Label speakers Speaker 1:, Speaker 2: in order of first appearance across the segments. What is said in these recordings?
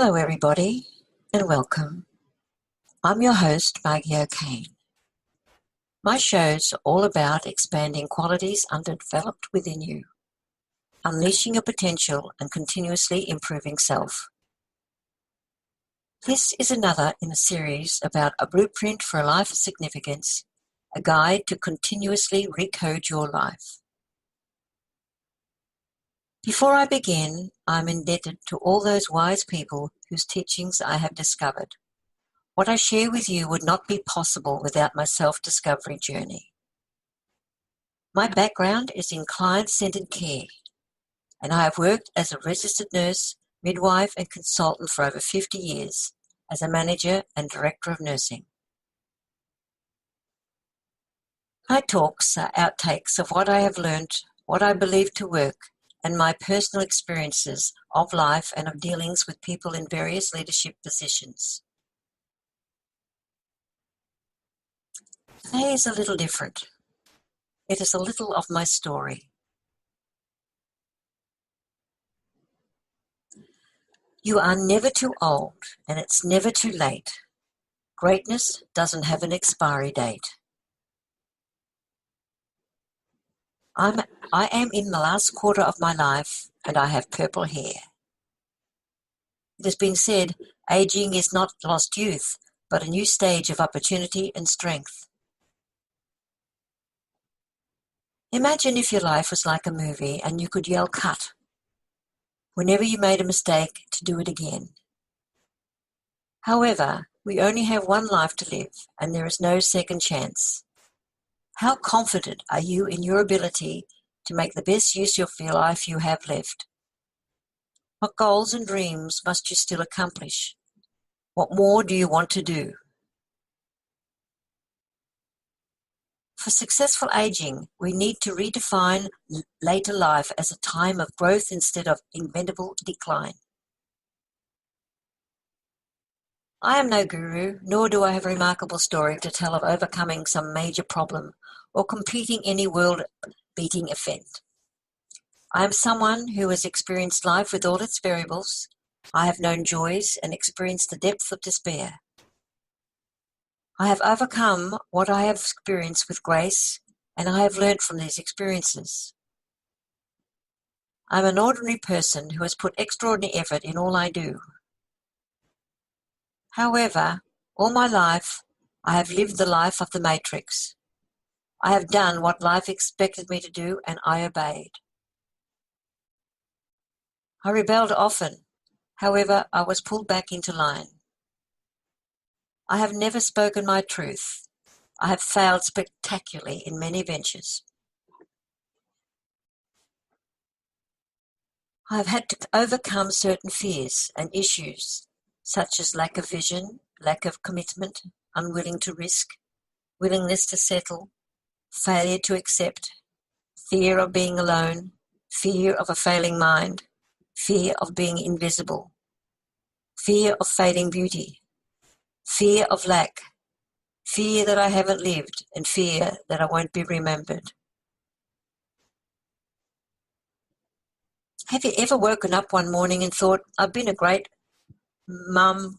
Speaker 1: Hello everybody and welcome. I'm your host, MargieOKane. My shows are all about expanding qualities underdeveloped within you, unleashing your potential and continuously improving self. This is another in a series about a blueprint for a life of significance, a guide to continuously recode your life. Before I begin, I'm indebted to all those wise people whose teachings I have discovered. What I share with you would not be possible without my self-discovery journey. My background is in client-centered care, and I have worked as a registered nurse, midwife, and consultant for over 50 years as a manager and director of nursing. My talks are outtakes of what I have learned, what I believe to work, and my personal experiences of life and of dealings with people in various leadership positions. Today is a little different. It is a little of my story. You are never too old, and it's never too late. Greatness doesn't have an expiry date. I am in the last quarter of my life, and I have purple hair. It has been said, aging is not lost youth, but a new stage of opportunity and strength. Imagine if your life was like a movie and you could yell cut whenever you made a mistake to do it again. However, we only have one life to live, and there is no second chance. How confident are you in your ability to make the best use of your life you have left? What goals and dreams must you still accomplish? What more do you want to do? For successful aging, we need to redefine later life as a time of growth instead of inevitable decline. I am no guru, nor do I have a remarkable story to tell of overcoming some major problem or completing any world-beating event. I am someone who has experienced life with all its variables. I have known joys and experienced the depth of despair. I have overcome what I have experienced with grace, and I have learnt from these experiences. I am an ordinary person who has put extraordinary effort in all I do. However, all my life, I have lived the life of the matrix. I have done what life expected me to do, and I obeyed. I rebelled often. However, I was pulled back into line. I have never spoken my truth. I have failed spectacularly in many ventures. I have had to overcome certain fears and issues, such as lack of vision, lack of commitment, unwilling to risk, willingness to settle, failure to accept, fear of being alone, fear of a failing mind, fear of being invisible, fear of fading beauty, fear of lack, fear that I haven't lived, and fear that I won't be remembered. Have you ever woken up one morning and thought, I've been a great mum,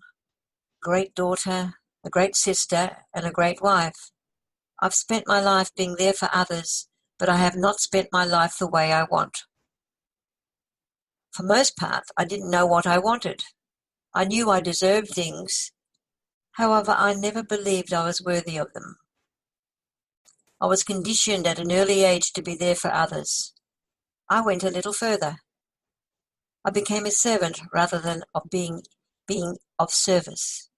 Speaker 1: great daughter, a great sister, and a great wife. I've spent my life being there for others, but I have not spent my life the way I want. For most part, I didn't know what I wanted. I knew I deserved things. However, I never believed I was worthy of them. I was conditioned at an early age to be there for others. I went a little further. I became a servant rather than of being of service.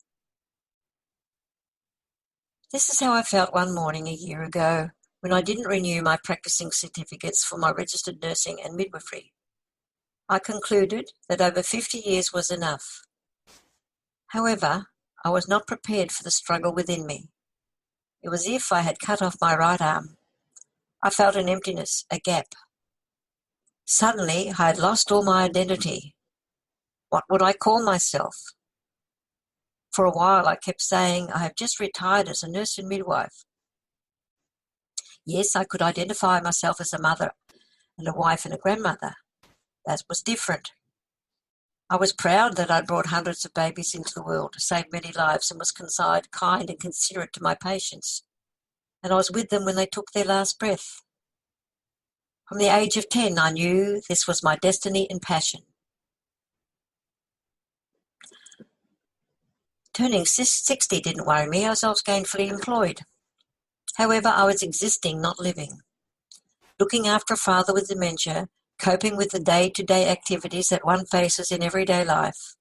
Speaker 1: This is how I felt one morning a year ago when I didn't renew my practicing certificates for my registered nursing and midwifery. I concluded that over 50 years was enough. However, I was not prepared for the struggle within me. It was as if I had cut off my right arm. I felt an emptiness, a gap. Suddenly, I had lost all my identity. What would I call myself? For a while, I kept saying, I have just retired as a nurse and midwife. Yes, I could identify myself as a mother and a wife and a grandmother. That was different. I was proud that I'd brought hundreds of babies into the world, saved many lives, and was kind and considerate to my patients. And I was with them when they took their last breath. From the age of 10, I knew this was my destiny and passion. Turning 60 didn't worry me, as I was gainfully employed. However, I was existing, not living. Looking after a father with dementia, coping with the day-to-day activities that one faces in everyday life.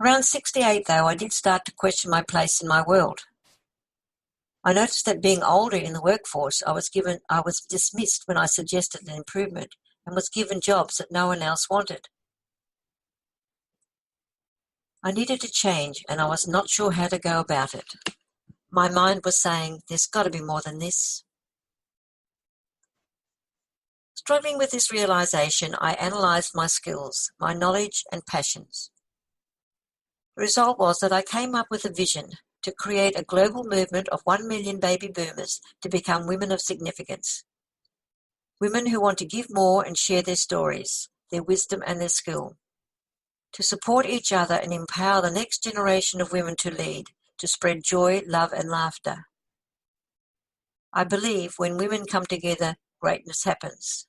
Speaker 1: Around 68, though, I did start to question my place in my world. I noticed that being older in the workforce, I was dismissed when I suggested an improvement and was given jobs that no one else wanted. I needed to change, and I was not sure how to go about it. My mind was saying, there's got to be more than this. Struggling with this realization, I analysed my skills, my knowledge and passions. The result was that I came up with a vision to create a global movement of 1 million baby boomers to become women of significance. Women who want to give more and share their stories, their wisdom and their skill. To support each other and empower the next generation of women to lead, to spread joy, love and laughter. I believe when women come together, greatness happens.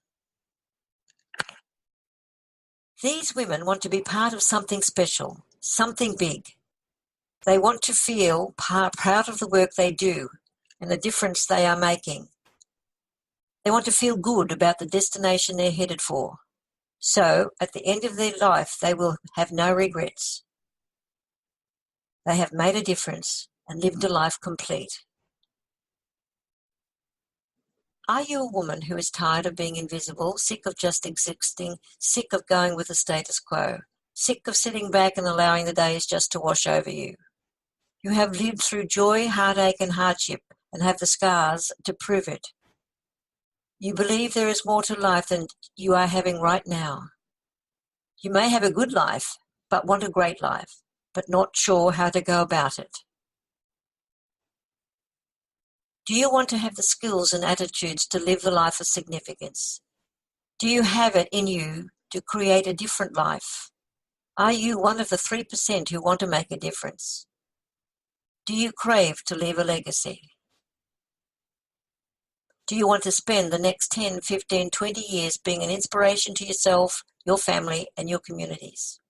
Speaker 1: These women want to be part of something special, something big. They want to feel proud of the work they do and the difference they are making. They want to feel good about the destination they're headed for. So, at the end of their life, they will have no regrets. They have made a difference and lived a life complete. Are you a woman who is tired of being invisible, sick of just existing, sick of going with the status quo, sick of sitting back and allowing the days just to wash over you? You have lived through joy, heartache and hardship and have the scars to prove it. You believe there is more to life than you are having right now. You may have a good life, but want a great life, but not sure how to go about it. Do you want to have the skills and attitudes to live the life of significance? Do you have it in you to create a different life? Are you one of the 3% who want to make a difference? Do you crave to leave a legacy? Do you want to spend the next 10, 15, 20 years being an inspiration to yourself, your family, and your communities?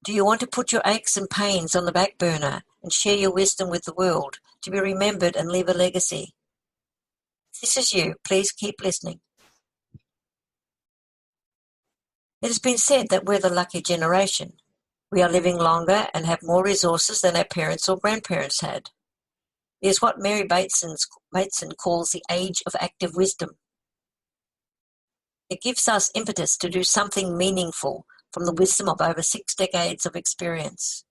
Speaker 1: Do you want to put your aches and pains on the back burner and share your wisdom with the world to be remembered and leave a legacy? If this is you, please keep listening. It has been said that we're the lucky generation. We are living longer and have more resources than our parents or grandparents had. It is what Mary Bateson calls the age of active wisdom. It gives us impetus to do something meaningful from the wisdom of over 6 decades of experience.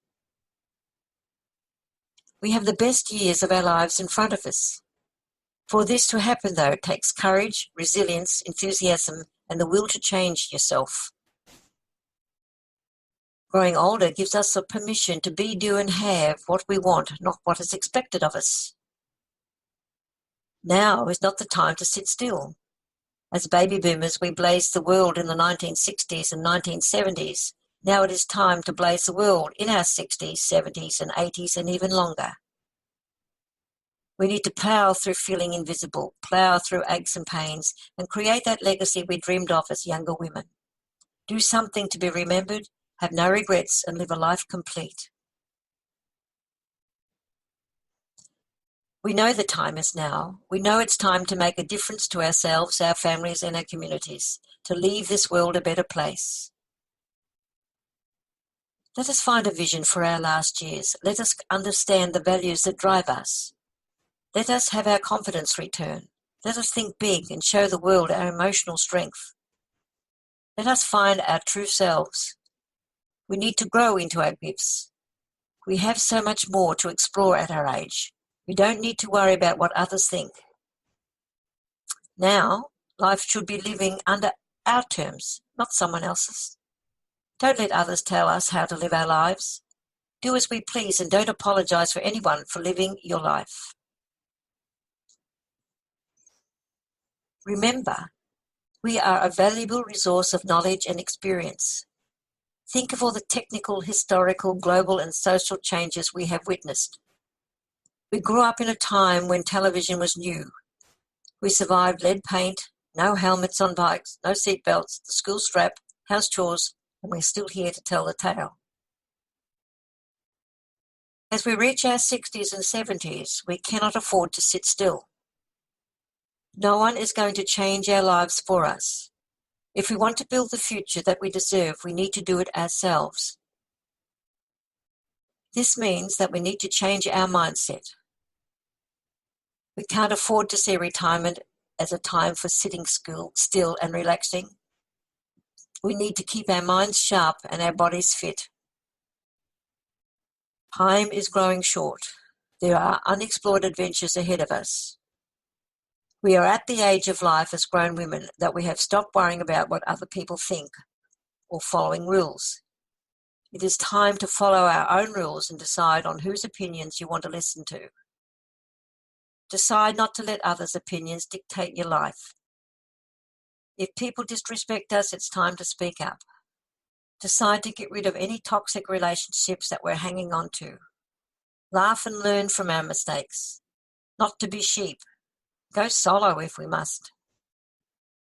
Speaker 1: We have the best years of our lives in front of us. For this to happen, though, it takes courage, resilience, enthusiasm, and the will to change yourself. Growing older gives us the permission to be, do, and have what we want, not what is expected of us. Now is not the time to sit still. As baby boomers, we blazed the world in the 1960s and 1970s. Now it is time to blaze the world in our 60s, 70s, and 80s, and even longer. We need to plough through feeling invisible, plough through aches and pains, and create that legacy we dreamed of as younger women. Do something to be remembered, have no regrets, and live a life complete. We know the time is now. We know it's time to make a difference to ourselves, our families, and our communities, to leave this world a better place. Let us find a vision for our last years. Let us understand the values that drive us. Let us have our confidence return. Let us think big and show the world our emotional strength. Let us find our true selves. We need to grow into our gifts. We have so much more to explore at our age. We don't need to worry about what others think. Now, life should be living under our terms, not someone else's. Don't let others tell us how to live our lives. Do as we please and don't apologize for anyone for living your life. Remember, We are a valuable resource of knowledge and experience. Think of all the technical, historical, global and social changes we have witnessed. We grew up in a time when television was new. We survived lead paint, no helmets on bikes, no seatbelts, the school strap, house chores, and we're still here to tell the tale. As we reach our 60s and 70s, we cannot afford to sit still. No one is going to change our lives for us. If we want to build the future that we deserve, we need to do it ourselves. This means that we need to change our mindset. We can't afford to see retirement as a time for sitting still and relaxing. We need to keep our minds sharp and our bodies fit. Time is growing short. There are unexplored adventures ahead of us. We are at the age of life as grown women that we have stopped worrying about what other people think or following rules. It is time to follow our own rules and decide on whose opinions you want to listen to. Decide not to let others' opinions dictate your life. If people disrespect us, it's time to speak up. Decide to get rid of any toxic relationships that we're hanging on to. Laugh and learn from our mistakes. Not to be sheep. Go solo if we must.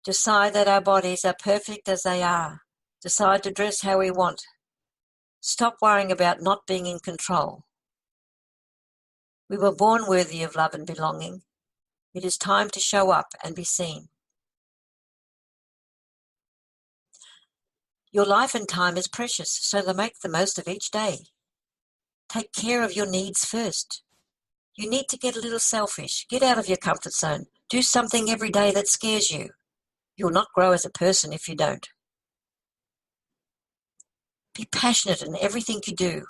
Speaker 1: Decide that our bodies are perfect as they are. Decide to dress how we want. Stop worrying about not being in control. We were born worthy of love and belonging. It is time to show up and be seen. Your life and time is precious, so make the most of each day. Take care of your needs first. You need to get a little selfish. Get out of your comfort zone. Do something every day that scares you. You'll not grow as a person if you don't. Be passionate in everything you do.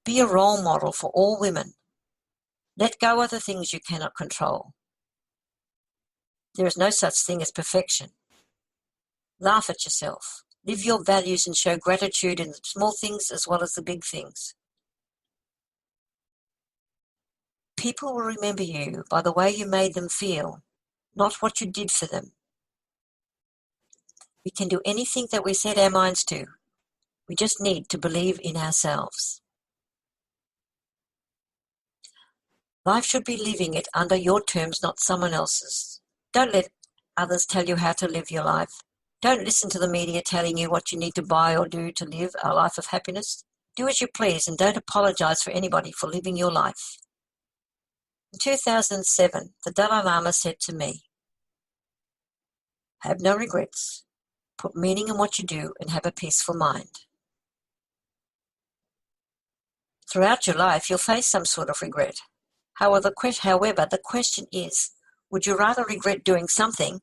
Speaker 1: Be a role model for all women. Let go of the things you cannot control. There is no such thing as perfection. Laugh at yourself. Live your values and show gratitude in the small things as well as the big things. People will remember you by the way you made them feel, not what you did for them. We can do anything that we set our minds to. We just need to believe in ourselves. Life should be living it under your terms, not someone else's. Don't let others tell you how to live your life. Don't listen to the media telling you what you need to buy or do to live a life of happiness. Do as you please and don't apologize for anybody for living your life. In 2007, the Dalai Lama said to me, "Have no regrets. Put meaning in what you do and have a peaceful mind." Throughout your life, you'll face some sort of regret. However, the question is, would you rather regret doing something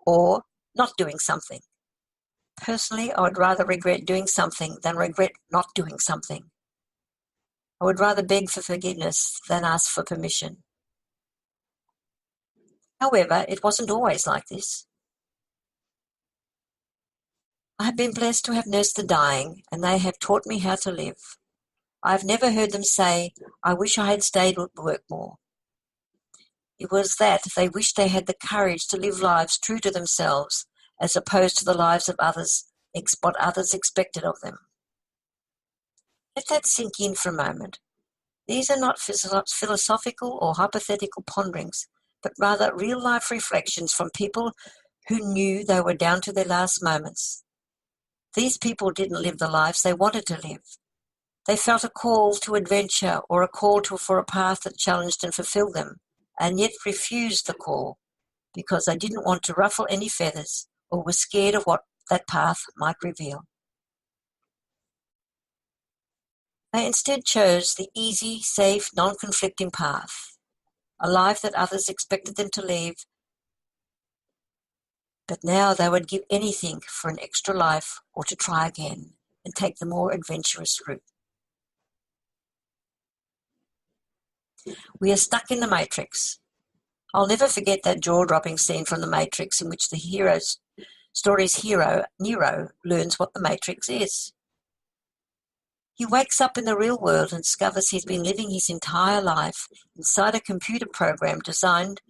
Speaker 1: or not doing something? Personally, I would rather regret doing something than regret not doing something. I would rather beg for forgiveness than ask for permission. However, it wasn't always like this. I have been blessed to have nursed the dying, and they have taught me how to live. I have never heard them say, "I wish I had stayed at work more." It was that they wished they had the courage to live lives true to themselves, as opposed to the lives of others, what others expected of them. Let that sink in for a moment. These are not philosophical or hypothetical ponderings, but rather real-life reflections from people who knew they were down to their last moments. These people didn't live the lives they wanted to live. They felt a call to adventure or a call for a path that challenged and fulfilled them, and yet refused the call because they didn't want to ruffle any feathers or were scared of what that path might reveal. They instead chose the easy, safe, non-conflicting path, a life that others expected them to live, but now they would give anything for an extra life or to try again and take the more adventurous route. We are stuck in the Matrix. I'll never forget that jaw-dropping scene from The Matrix in which the story's hero, Neo, learns what the Matrix is. He wakes up in the real world and discovers he's been living his entire life inside a computer program designed